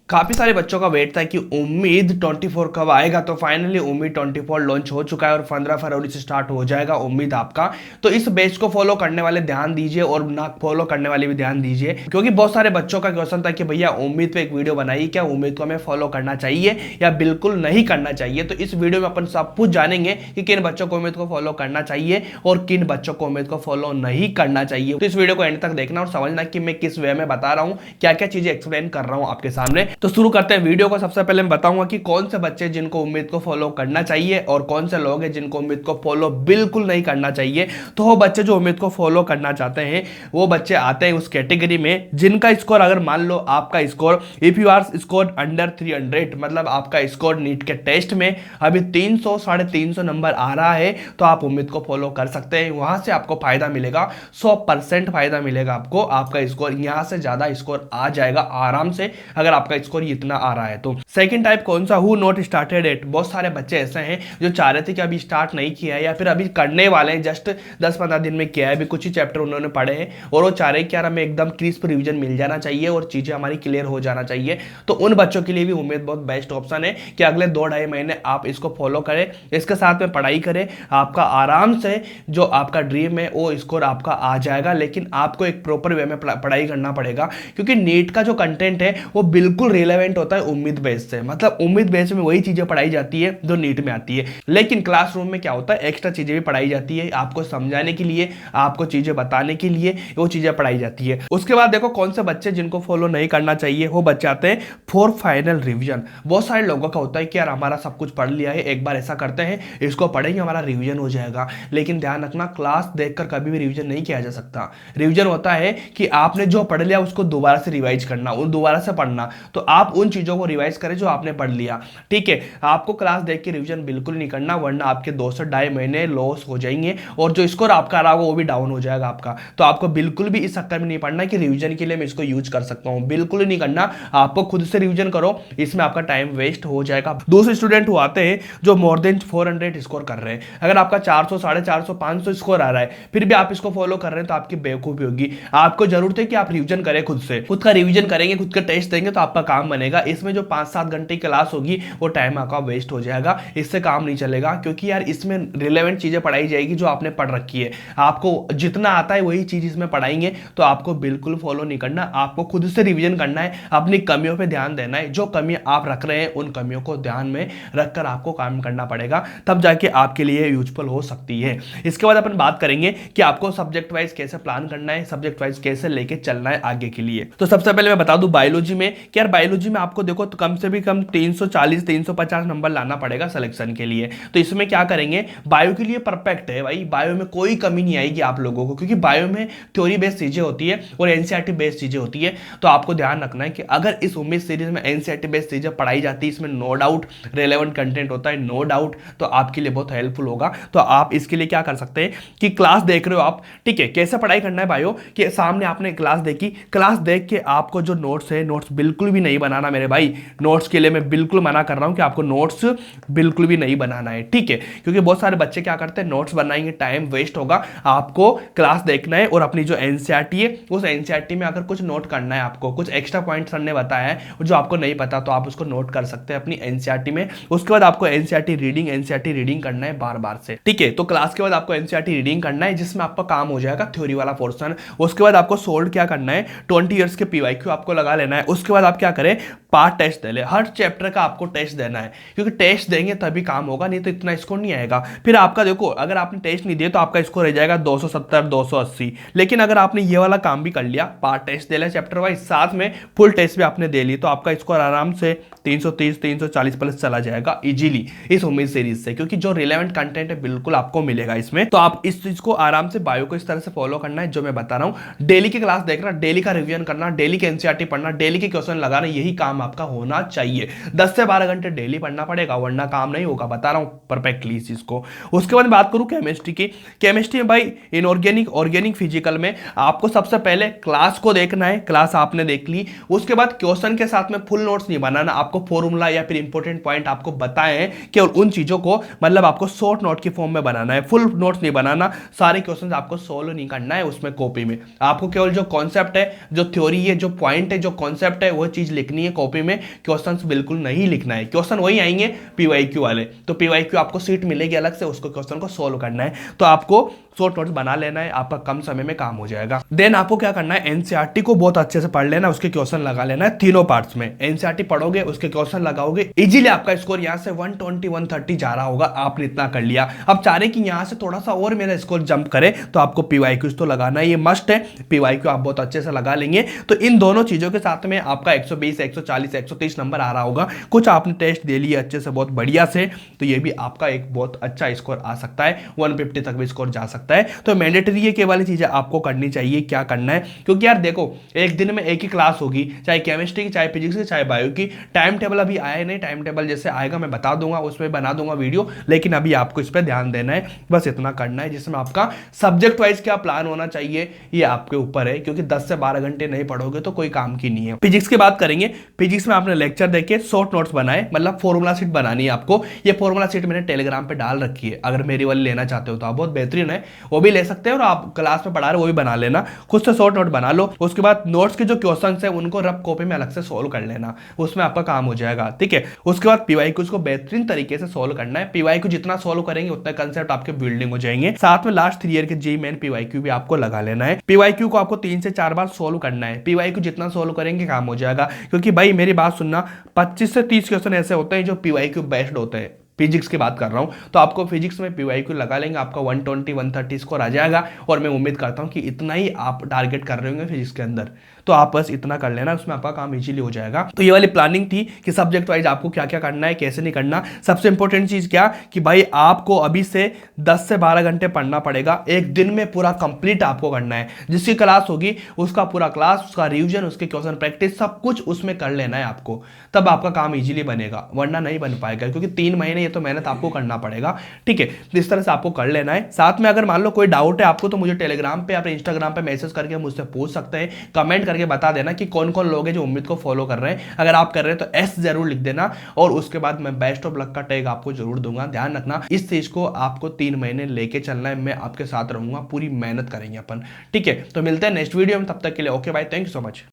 काफी सारे बच्चों का वेट था कि उम्मीद 24 कब आएगा, तो फाइनली उम्मीद 24 लॉन्च हो चुका है और 15 फरवरी से स्टार्ट हो जाएगा उम्मीद आपका। तो इस बैच को फॉलो करने वाले ध्यान दीजिए और ना फॉलो करने वाले भी ध्यान दीजिए, क्योंकि बहुत सारे बच्चों का क्वेश्चन था कि भैया उम्मीद पे एक वीडियो बनाई, क्या उम्मीद को हमें फॉलो करना चाहिए या बिल्कुल नहीं करना चाहिए। तो इस वीडियो में अपन सब कुछ जानेंगे कि किन बच्चों को उम्मीद को फॉलो करना चाहिए और किन बच्चों को उम्मीद को फॉलो नहीं करना चाहिए। तो इस वीडियो को एंड तक देखना और समझना कि मैं किस वे में बता रहा हूं, क्या क्या चीजें एक्सप्लेन कर रहा हूं आपके सामने। तो शुरू करते हैं वीडियो को। सबसे पहले मैं बताऊंगा कि कौन से बच्चे जिनको उम्मीद को फॉलो करना चाहिए और कौन से लोग हैं जिनको उम्मीद को फॉलो बिल्कुल नहीं करना चाहिए। तो वो बच्चे जो उम्मीद को फॉलो करना चाहते हैं वो बच्चे आते हैं उस कैटेगरी में जिनका स्कोर, अगर मान लो आपका score if you are score under 300, मतलब आपका स्कोर नीट के टेस्ट में अभी 300 350 नंबर आ रहा है, तो आप उम्मीद को फॉलो कर सकते हैं। वहां से आपको फायदा मिलेगा, 100% फायदा मिलेगा आपको। आपका स्कोर यहां से ज्यादा स्कोर आ जाएगा आराम से अगर आपका स्कोर इतना आ रहा है तो। सेकंड टाइप कौन सा, हु नॉट स्टार्टेड इट। बहुत सारे बच्चे ऐसे हैं जो चाह रहे थे कि अभी स्टार्ट नहीं किया है या फिर अभी करने वाले हैं, जस्ट 10-15 दिन में किया है, अभी कुछ ही चैप्टर उन्होंने पढ़े हैं और वो चाह रहे हैं कि यार हमें एकदम क्रिस्प रिवीजन मिल जाना चाहिए और चीजें हमारी क्लियर हो जाना चाहिए। तो उन बच्चों के लिए भी उम्मीद बहुत बेस्ट ऑप्शन है कि अगले 2-2.5 महीने आप इसको फॉलो करें, इसके साथ में पढ़ाई करें, आपका आराम से जो आपका ड्रीम है वो स्कोर आपका आ जाएगा। लेकिन आपको एक प्रॉपर वे में पढ़ाई करना पड़ेगा, क्योंकि नीट का जो कंटेंट है वो बिल्कुल रिलेवेंट होता है उम्मीद बेस से। मतलब उम्मीद बेस में वही चीजें पढ़ाई जाती है जो नीट में आती है, लेकिन क्लासरूम में क्या होता है एक्स्ट्रा चीजें भी पढ़ाई जाती है, आपको समझाने के लिए, आपको चीजें बताने के लिए वो चीजें पढ़ाई जाती है। उसके बाद देखो कौन से बच्चे जिनको फॉलो नहीं करना चाहिए, वो बच्चे आते हैं फॉर फाइनल रिवीजन। बहुत सारे लोगों का होता है कि यार हमारा सब कुछ पढ़ लिया है, एक बार ऐसा करते हैं इसको पढ़ेंगे हमारा रिवीजन हो जाएगा। लेकिन ध्यान रखना, क्लास देखकर कभी भी रिवीजन नहीं किया जा सकता। रिवीजन होता है कि आपने जो पढ़ लिया उसको दोबारा से रिवाइज करना, उन दोबारा से पढ़ना। तो आप उन चीजों को रिवाइज करें जो आपने पढ़ लिया, ठीक है। आपको क्लास देख के रिवीजन बिल्कुल नहीं करना, वरना आपके 2 से 2.5 महीने लॉस हो जाएंगे और जो स्कोर आपका रहा होगा वो भी डाउन हो जाएगा आपका। तो आपको बिल्कुल भी इस चक्कर में नहीं पढ़ना कि रिवीजन के लिए मैं इसको यूज कर सकता हूं, बिल्कुल ही नहीं करना। आपको खुद से रिवीजन करो, इसमें आपका टाइम वेस्ट हो जाएगा। दूसरे स्टूडेंट वो आते हैं जो मोर देन 400 स्कोर कर रहे हैं। अगर आपका 400 450 500 स्कोर आ रहा है फिर भी आप इसको फॉलो कर रहे हैं तो आपकी बेवकूफी होगी। आपको जरूरत है कि आप रिवीजन करें, खुद से खुद का रिवीजन करेंगे, खुद का टेस्ट देंगे तो आपका काम बनेगा। इसमें जो 5-7 घंटे की क्लास होगी वो टाइम आपका वेस्ट हो जाएगा, इससे काम नहीं चलेगा। क्योंकि यार इसमें रिलेवेंट चीजें पढ़ाई जाएगी जो आपने पढ़ रखी है, आपको जितना आता है वही चीज इसमें पढ़ाएंगे। तो आपको बिल्कुल फॉलो नहीं करना, आपको खुद से रिवीजन करना है, अपनी कमियों पे ध्यान देना है। जो कमियां आप रख रहे हैं उन कमियों को ध्यान में रखकर आपको काम करना पड़ेगा, तब जाके आपके लिए यूजफुल हो सकती है। इसके बाद अपन बात करेंगे कि आपको सब्जेक्ट वाइज कैसे प्लान करना है, सब्जेक्ट वाइज कैसे लेके चलना है आगे के लिए। तो सबसे पहले मैं बता दूं बायोलॉजी में कि यार बायोलॉजी में आपको देखो तो कम से भी कम 340 350 नंबर लाना पड़ेगा सिलेक्शन के लिए। तो इसमें क्या करेंगे, बायो के लिए परफेक्ट है भाई, बायो में कोई कमी नहीं आएगी आप लोगों को, क्योंकि बायो में थ्योरी बेस्ड चीजें होती है और एनसीईआरटी बेस्ड चीजें होती है। तो आपको ध्यान रखना है कि अगर इस उम्मीद सीरीज में एनसीईआरटी बेस्ड चीजें पढ़ाई जाती है, इसमें नो डाउट रेलेवेंट कंटेंट होता है, नो डाउट, तो आपके लिए बहुत हेल्पफुल होगा। तो आप इसके लिए क्या कर सकते हैं कि क्लास देख रहे हो आप, ठीक है, कैसे पढ़ाई करना है बायो के सामने आपने क्लास देखी, क्लास देख के आपको जो नोट्स है नोट्स बिल्कुल भी नहीं बनाना मेरे भाई। नोट्स के लिए मैं बिल्कुल मना कर रहा हूं कि आपको नोट्स बिल्कुल भी नहीं बनाना है, ठीक है। क्योंकि बहुत सारे बच्चे क्या करते हैं नोट्स बनाएंगे, टाइम वेस्ट होगा। आपको क्लास देखना है और अपनी जो एनसीईआरटी है उस एनसीईआरटी में अगर कुछ नोट करना है, आपको कुछ एक्स्ट्रा पॉइंट सर ने बताया है जो आपको नहीं पता तो आप उसको नोट कर सकते हैं अपनी एनसीईआरटी में। उसके बाद आपको एनसीईआरटी रीडिंग करना है बार बार से, ठीक है। तो क्लास के बाद आपको एनसीईआरटी रीडिंग करना है जिसमें आपका काम हो जाएगा थ्योरी वाला पोर्शन। उसके बाद आपको सोल्ड क्या करना है, 20 ईयर्स के पीवाईक्यू आपको लगा लेना है। उसके बाद आप क्या करें, पार्ट टेस्ट दे ले, हर चैप्टर का आपको टेस्ट देना है, क्योंकि टेस्ट देंगे तभी काम होगा, नहीं तो इतना स्कोर नहीं आएगा। फिर आपका देखो अगर आपने टेस्ट नहीं दिया तो आपका स्कोर रह जाएगा 270 280। लेकिन अगर आपने ये वाला काम भी कर लिया, पार्ट टेस्ट दे लिया चैप्टर वाइज, साथ में फुल टेस्ट भी आपने दे ली, तो आपका स्कोर आराम से 330 340 प्लस चला जाएगा इजीली इस उम्मीद सीरीज से, क्योंकि जो रिलेवेंट कंटेंट है बिल्कुल आपको मिलेगा इसमें। तो आप इस चीज को आराम से बायो को इस तरह से फॉलो करना है जो मैं बता रहा हूं। डेली की क्लास देखना, डेली का रिवीजन करना, डेली के एनसीईआरटी पढ़ना, डेली के क्वेश्चन लगाना, यही काम आपका होना चाहिए। 10 से 12 घंटे डेली पढ़ना पड़ेगा वरना काम नहीं होगा, बता रहा हूं परफेक्टली इस चीज को। उसके बाद बात करूं केमिस्ट्री की, केमिस्ट्री में भाई इनऑर्गेनिक ऑर्गेनिक फिजिकल में आपको सबसे पहले क्लास को देखना है, क्लास आपने देख ली। उसके बाद क्वेश्चन के साथ में फुल नोट्स नहीं बनाना, आपको फॉर्मूला या फिर इंपॉर्टेंट पॉइंट आपको बताए हैं कि उन चीजों को मतलब आपको शॉर्ट नोट की फॉर्म में बनाना है, फुल नोट्स नहीं बनाना। सारे क्वेश्चन आपको सोल्व नहीं करना है उसमें कॉपी में, आपको केवल जो कॉन्सेप्ट है, जो थ्योरी है, जो पॉइंट है, जो कॉन्सेप्ट है वो चीज लिखनी है कॉपी में, क्वेश्चन बिल्कुल नहीं लिखना है। क्वेश्चन वही आएंगे पीवाईक्यू वाले, तो पीवाईक्यू आपको सीट मिलेगी अलग से, उसको क्वेश्चन को सोल्व करना है। तो आपको शॉर्ट नोट्स बना लेना है, आपका कम समय में काम हो जाएगा। देन आपको क्या करना है, एनसीईआरटी को बहुत अच्छे से पढ़ लेना, उसके क्वेश्चन लगा लेना है तीनों पार्ट्स में। एनसीईआरटी पढ़ोगे, उसके क्वेश्चन लगाओगे, इजीली आपका स्कोर यहाँ से 120 130 जा रहा होगा। आपने इतना कर लिया, अब चाह रहे कि यहाँ से थोड़ा सा और मेरा स्कोर जंप करे, तो आपको पीवाईक्यूज तो लगाना है, ये मस्ट है। पीवाईक्यू आप बहुत अच्छे से लगा लेंगे, तो इन दोनों चीजों के साथ में आपका 120 140 130 नंबर आ रहा होगा। कुछ आपने टेस्ट दे लिए अच्छे से, बहुत बढ़िया से, तो ये भी आपका एक बहुत अच्छा स्कोर आ सकता है, 150 तक भी स्कोर जा सकता है। तो मैंडेटरी ये वाली चीजें आपको करनी चाहिए। क्या करना है, क्योंकि यार देखो एक दिन में एक ही क्लास होगी, चाहे केमिस्ट्री की, चाहे फिजिक्स की, चाहे बायो की। टाइम टेबल अभी आया नहीं, टाइम टेबल जैसे आएगा मैं बता दूंगा, उसमें बना दूंगा वीडियो, लेकिन अभी आपको इस पर ध्यान देना है, बस इतना करना है। जिसमें आपका सब्जेक्ट वाइज क्या प्लान होना चाहिए ये आपके ऊपर है, क्योंकि 10 से 12 घंटे नहीं पढ़ोगे तो कोई काम की नहीं है। फिजिक्स की बात करेंगे, फिजिक्स में आपने लेक्चर देखे, शॉर्ट नोट्स बनाए, मतलब फॉर्मूला शीट बनानी है आपको। ये फॉर्मूला शीट मैंने टेलीग्राम पे डाल रखी है, अगर मेरी वाली लेना चाहते हो तो आप बहुत बेहतरीन है, वो भी ले सकते हैं, और आप क्लास में पढ़ा रहे हो वो भी बना लेना, खुद से शॉर्ट नोट बना लो। उसके बाद नोट्स के जो क्वेश्चंस है उनको रफ कॉपी में अलग से सोल्व कर लेना, उसमें आपका काम हो जाएगा, ठीक है। उसके बाद पीवाईक्यूज को बेहतरीन तरीके से सोल्व करना है। पीवाईक्यू जितना सोल्व करेंगे उतना कंसेप्ट आपके बिल्डिंग हो जाएंगे। साथ में लास्ट 3 ईयर के जी मेन पीवाईक्यू भी आपको लगा लेना है। पीवाईक्यू को आपको 3 से 4 बार सोल्व करना है। पीवाईक्यू जितना सोल्व करेंगे काम हो जाएगा, क्योंकि भाई मेरी बात सुनना, 25 से 30 क्वेश्चन ऐसे होते हैं जो पीवाईक्यू बेस्ड होते हैं। फिजिक्स की बात कर रहा हूं, तो आपको फिजिक्स में पीवाईक्यू लगा लेंगे, आपका 120 130 स्कोर आ जाएगा। और मैं उम्मीद करता हूं कि इतना ही आप टारगेट कर रहे होंगे फिजिक्स के अंदर, तो आप बस इतना कर लेना, उसमें आपका काम इजीली हो जाएगा। तो ये वाली प्लानिंग थी कि सब्जेक्ट वाइज आपको क्या क्या करना है, कैसे नहीं करना। सबसे इंपॉर्टेंट चीज क्या कि भाई आपको अभी से 10 से 12 घंटे पढ़ना पड़ेगा, एक दिन में पूरा कंप्लीट आपको करना है। जिसकी क्लास होगी उसका पूरा क्लास, उसका रिवीजन, उसके क्वेश्चन प्रैक्टिस सब कुछ उसमें कर लेना है आपको, तब आपका काम इजीली बनेगा, वरना नहीं बन पाएगा, क्योंकि 3 महीने ये तो मेहनत आपको करना पड़ेगा, ठीक है। तो इस तरह से आपको कर लेना है। साथ में अगर मान लो कोई डाउट है आपको, तो मुझे टेलीग्राम पे या फिर इंस्टाग्राम पे मैसेज करके मुझसे पूछ सकते हैं, कमेंट करके बता देना कि कौन कौन लोग हैं जो उम्मीद को फॉलो कर रहे हैं। अगर आप कर रहे हैं तो एस जरूर लिख देना, और उसके बाद मैं बेस्ट ऑफ लक का टैग आपको जरूर दूंगा। ध्यान रखना, इस चीज को आपको 3 महीने लेके चलना है, मैं आपके साथ रहूंगा, पूरी मेहनत करेंगे अपन, ठीक है। तो मिलते हैं नेक्स्ट वीडियो में, तब तक के लिए okay bye, thank you so much.